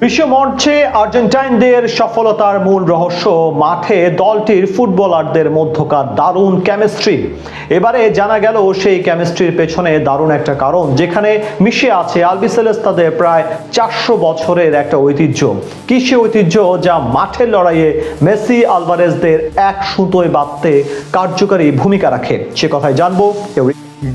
বিশ্ব মঞ্চে আর্জেন্টাইনদের সফলতার মূল রহস্য মাঠে দলটির ফুটবলারদের মধ্যকার দারুণ কেমিস্ট্রি। এবারে জানা গেল সেই কেমিস্ট্রির পেছনে দারুণ একটা কারণ, যেখানে মিশে আছে আলবিসেলেস্তাদের প্রায় 400 বছরের একটা ঐতিহ্য। কি সে ঐতিহ্য যা মাঠের লড়াইয়ে মেসি আলভারেজদের এক সুতোয় বাঁধতে কার্যকারী ভূমিকা রাখে, সে কথাই জানবো।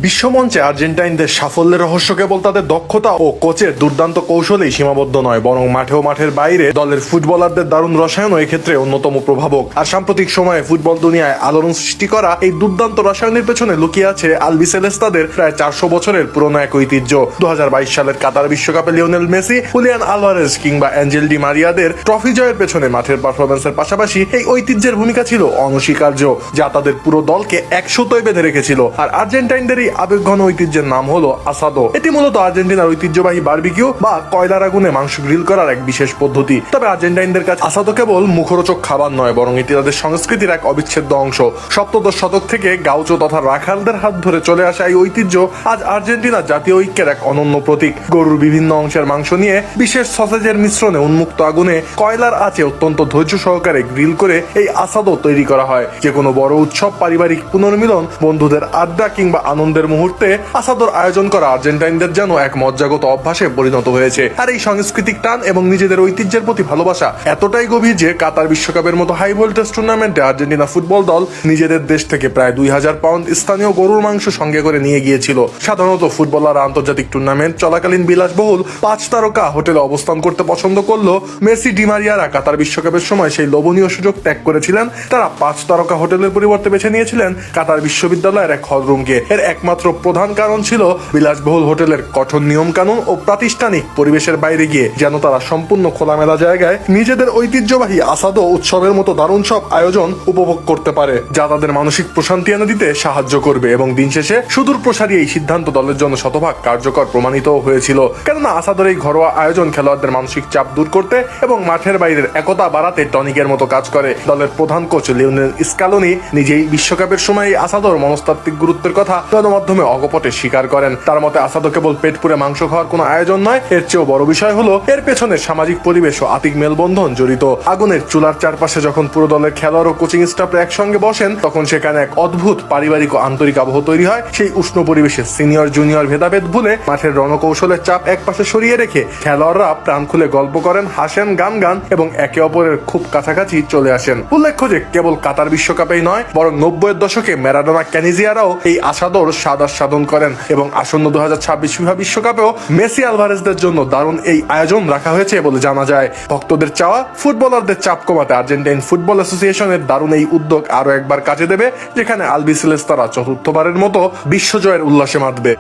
বিশ্বমঞ্চে আর্জেন্টাইনদের সাফল্যের রহস্য কেবল তাদের দক্ষতা ও কোচের দুর্দান্ত কৌশলেই সীমাবদ্ধ নয়, বরং মাঠে ও মাঠের বাইরে দলের ফুটবলারদের দারুণ রসায়নও এক্ষেত্রে অন্যতম প্রভাবক। আর সাম্প্রতিক সময়ে ফুটবল দুনিয়ায় আলোড়ন সৃষ্টি করা এই দুর্দান্ত রসায়নের পেছনে লুকিয়ে আছে আলবিসেলেস্তাদের প্রায় 400 বছরের পুরনো এক ঐতিহ্য। 2022 সালের কাতার বিশ্বকাপে লিওনেল মেসি, হুলিয়ান আলভারেজ কিংবা অ্যাঞ্জেল ডি মারিয়াদের ট্রফি জয়ের পেছনে মাঠের পারফরমেন্সের পাশাপাশি এই ঐতিহ্যের ভূমিকা ছিল অনস্বীকার্য, যা তাদের পুরো দলকে এক সুতোয় বেঁধে রেখেছিল। আর আর্জেন্টাইনদের এই আবেগঘন ঐতিহ্যের নাম হলো আসাদো। এটি মূলত আর্জেন্টিনার ঐতিহ্যবাহী বারবিকিউ বা কয়লার আগুনে মাংস গ্রিল করার এক বিশেষ পদ্ধতি। তবে আর্জেন্টাইনদের কাছে আসাদো কেবল মুখরোচক খাবার নয়, বরং এটি তাদের সংস্কৃতির এক অবিচ্ছেদ্য অংশ। সপ্তদশ শতক থেকে গাউচো তথা রাখালদের হাত ধরে চলে আসা এই ঐতিহ্য আজ আর্জেন্টিনার জাতীয় ঐক্যের এক অনন্য প্রতীক। গরুর বিভিন্ন অংশের মাংস নিয়ে বিশেষ সসেজের মিশ্রণে উন্মুক্ত আগুনে কয়লার আঁচে অত্যন্ত ধৈর্য সহকারে গ্রিল করে এই আসাদো তৈরি করা হয়। যে কোনো বড় উৎসব, পারিবারিক পুনর্মিলন, বন্ধুদের আড্ডা কিংবা আনন্দের মুহূর্তে আসাদোর আয়োজন করা আর্জেন্টাইনদের যেন এক মজ্জাগত অভ্যাসে পরিণত হয়েছে। আর এই সাংস্কৃতিক টান এবং নিজেদের ঐতিহ্যের প্রতি ভালোবাসা এতটাই গভীর যে কাতার বিশ্বকাপের মতো হাই ভোল্টেজ টুর্নামেন্টে আর্জেন্টিনা ফুটবল দল নিজেদের দেশ থেকে প্রায় 2000 পাউন্ড স্থানীয় গরুর মাংস সঙ্গে করে নিয়ে গিয়েছিল। সাধারণত ফুটবলাররা আন্তর্জাতিক টুর্নামেন্ট চলাকালীন বিলাসবহুল 5 তারকা হোটেলে অবস্থান করতে পছন্দ করলেও মেসি, ডি মারিয়ারা কাতার বিশ্বকাপের সময় সেই লোভনীয় সুযোগ ত্যাগ করেছিলেন। তারা 5 তারকা হোটেলের পরিবর্তে বেছে নিয়েছিলেন কাতার বিশ্ববিদ্যালয়ের এক হলরুমকে। এর একমাত্র প্রধান কারণ ছিল বিলাসবহুল হোটেলের কঠোর নিয়ম কানুন ও প্রাতিষ্ঠানিক পরিবেশের বাইরে গিয়ে যেন তারা সম্পূর্ণ খোলামেলা জায়গায় নিজেদের ঐতিহ্যবাহী আসাদো উৎসবের মতো দারুণ সব আয়োজন উপভোগ করতে পারে, যা তাদের মানসিক প্রশান্তি এনে দিতে সাহায্য করবে। এবং দিন শেষে সুদূর প্রসারী এই সিদ্ধান্ত দলের জন্য শতভাগ কার্যকর প্রমাণিত হয়েছিল। কেননা আসাদোর এই ঘরোয়া আয়োজন খেলোয়াড়দের মানসিক চাপ দূর করতে এবং মাঠের বাইরের একতা বাড়াতে টনিকের মতো কাজ করে। দলের প্রধান কোচ লিওনেল স্কালোনি নিজেই বিশ্বকাপের সময় এই আসাদোর মনস্তাত্ত্বিক গুরুত্বের কথা গণমাধ্যমে অকপটে স্বীকার করেন। তার মতে আসাদো কেবল পেট পুরে মাংস খাওয়ার কোনো আয়োজন নয়, এর চেয়েও বড় বিষয় হলো এর পেছনে সামাজিক পরিবেশ ও আতিক মেলবন্ধন জড়িত। আগুনের চুলার চারপাশে যখন পুরো দলের খেলোয়াড় ও কোচিং স্টাফরা একসঙ্গে বসেন, তখন সেখানে এক অদ্ভুত পারিবারিক ও আন্তরিক আবহ তৈরি হয়। সেই উষ্ণ পরিবেশে সিনিয়র জুনিয়র ভেদাভেদ ভুলে মাঠের রণকৌশলের চাপ একপাশে সরিয়ে রেখে খেলোয়াড়রা প্রাণ খুলে গল্প করেন, হাসেন, গান এবং একে অপরের খুব কাছাকাছি চলে আসেন। উল্লেখ্য যে কেবল কাতার বিশ্বকাপেই নয়, বরং 90-এর দশকে ম্যারাডোনা, ক্যানিজিয়ারাও এই আসাদোর স্বাদ আস্বাদন করেন। এবং আসন্ন 2026 ফিফা বিশ্বকাপেও মেসি, আলভারেজদের জন্য দারুণ এই আয়োজন রাখা হয়েছে বলে জানা যায়। ভক্তদের চাওয়া, ফুটবলারদের চাপ কমাতে আর্জেন্টাইন ফুটবল অ্যাসোসিয়েশনের দারুণ এই উদ্যোগ আরো একবার কাজে দেবে, যেখানে আলবিসেলেস্তারা চতুর্থবারের মতো বিশ্বজয়ের উল্লাসে মাতবে।